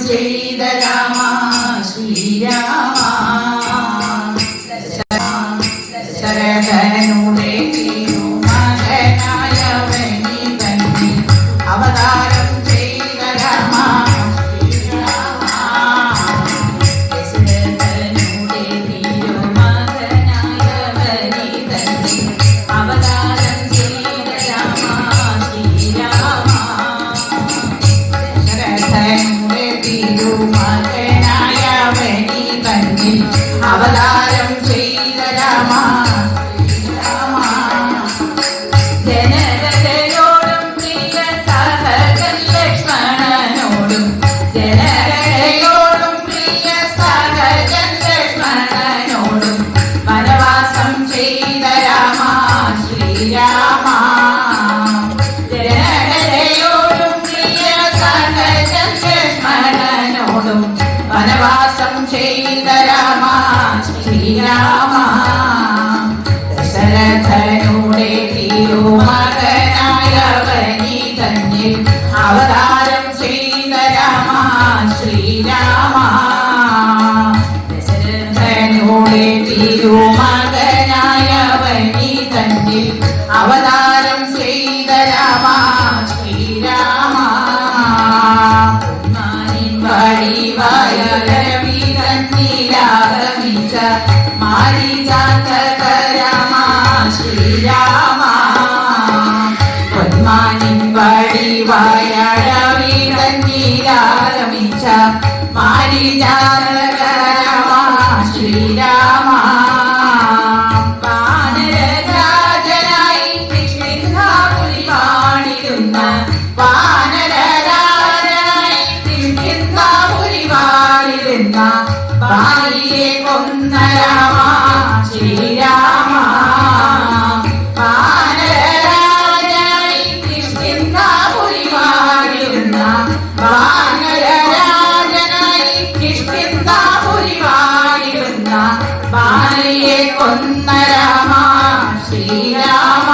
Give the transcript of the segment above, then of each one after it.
ചെയ്ത രാമ ശ്രീരാമ ശരദനുടെ തിരുമകനായവനി തന്നെ അവതാരം ചെയ്ത രാമ ശ്രീരാമ ശരദനുടെ തിരുമകനായവനി തന്നെ അവതാരം ചെയ്ത രാമ ശ്രീരാമ ശരദനുടെ തിരുമകനായവനി തന്നെ അവതാരം ചെയ്ത രാമ വനവാസം ചെയ്ത രാമ ശ്രീരാമ ദശരഥനുടെ തിരുമകനായവനി തന്നിൽ അവതാരം ചെയ്ത രാമ ശ്രീരാമ ദശരഥനുടെ തിരുമകനായവനി തന്നിൽ അവതാരം ചെയ്ത രാമ ശ്രീരാമ വഴിവായരവിതന്നിലാഗമിച്ച മാരിജാതക രാമ ശ്രീരാമ പൊന്മാനിൻ വഴിവായരവിതന്നിലാഗമിച്ച മാരിജാതക രാമ ശ്രീരാമ വാനരരാജനായി കൃഷ്ണപുരി വാണിരുന്ന ബാലിയെ കൊന്ന രാമ ശ്രീരാമ വാനരരാജനായി കിഷ്കിന്ധാപുരി വാഴുന്ന വാനരരാജനായി കിഷ്കിന്ധാപുരി വാഴുന്ന ബാലിയെ കൊന്ന രാമ ശ്രീരാമ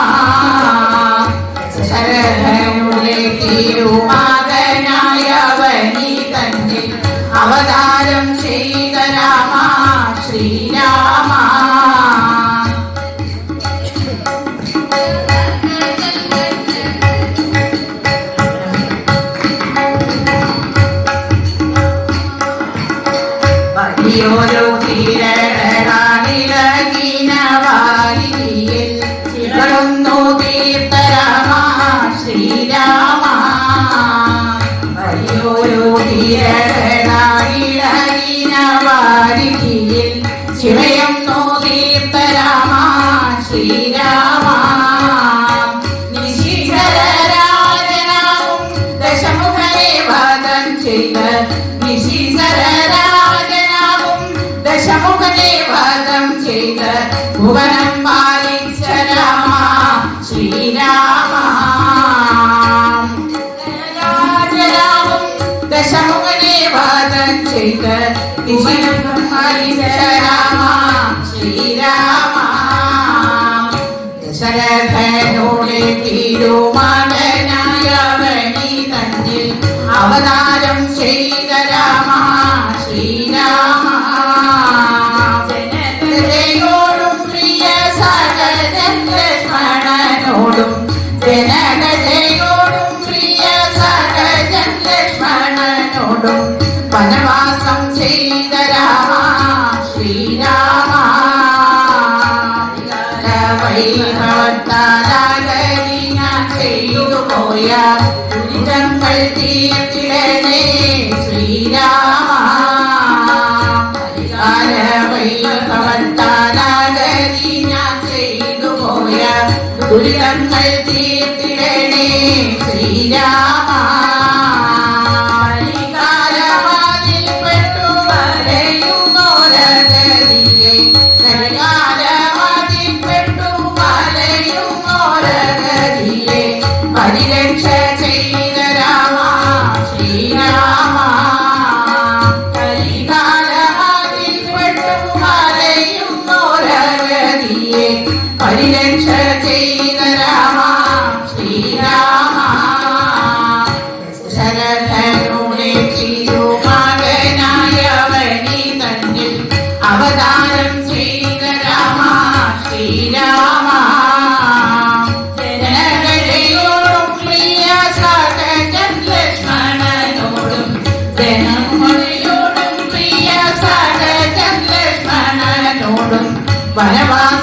ശരദനുടെ തിരുമകനായവനി തന്നിൽ അവതാരം ചെയ്ത രാമ ശ്രീരാമ വലിയൊരു തിരളാനിലകിനവാരിയിൽ ചിറകുന്നു തീർത്ത രാമ ശ്രീരാമ വലിയൊരു തിരളാനിലകിനവാരിയിൽ ചിറയുന്നു തീർത്ത രാമ ശ്രീരാമ നിശിചരരാജനാവും ദശമുഖനെ വധം ചെയ്ത് നിശിചരരാജനാവും ദശമുഖനെ വധം ചെയ്ത് ഭുവനം പാലിച്ച രാമ ശ്രീരാമ രാജനാവും ദശമുഖനെ വധം ചെയ്ത് ഭുവനം പാലിച്ച രാമ ശ്രീരാമ ദശരഥനുടെ തിരുമകനായവനി തന്നിൽ അവതാരം ചെയ്ത രാമ ശ്രീരാമ ജനതയോടും പ്രിയ സഹജൻ ലക്ഷ്മണനോടും ജനതയോടും പ്രിയ സഹജൻ ലക്ഷ്മണനോടും വനവാസം ചെയ്ത രാമ ശ്രീരാമ വൈഭവത്താലാകരി ഞാൻ ചെയ്തു പോയ ദുരിതങ്ങൾ തീർത്തിടണേ ശ്രീരാമ വൈഭവത്താലാകരി ഞാൻ ചെയ്തു പോയ ദുരിതങ്ങൾ തീർത്തിടണേ ശ്രീരാമ പരിരക്ഷ ചെയ്ത രാമ ശ്രീരാമ കരികാലത്തിൽ പെട്ടു മലയുന്നോരഗതിയെ പരിരക്ഷ ചെയ്ത രാമ ശ്രീരാമ വനവാസ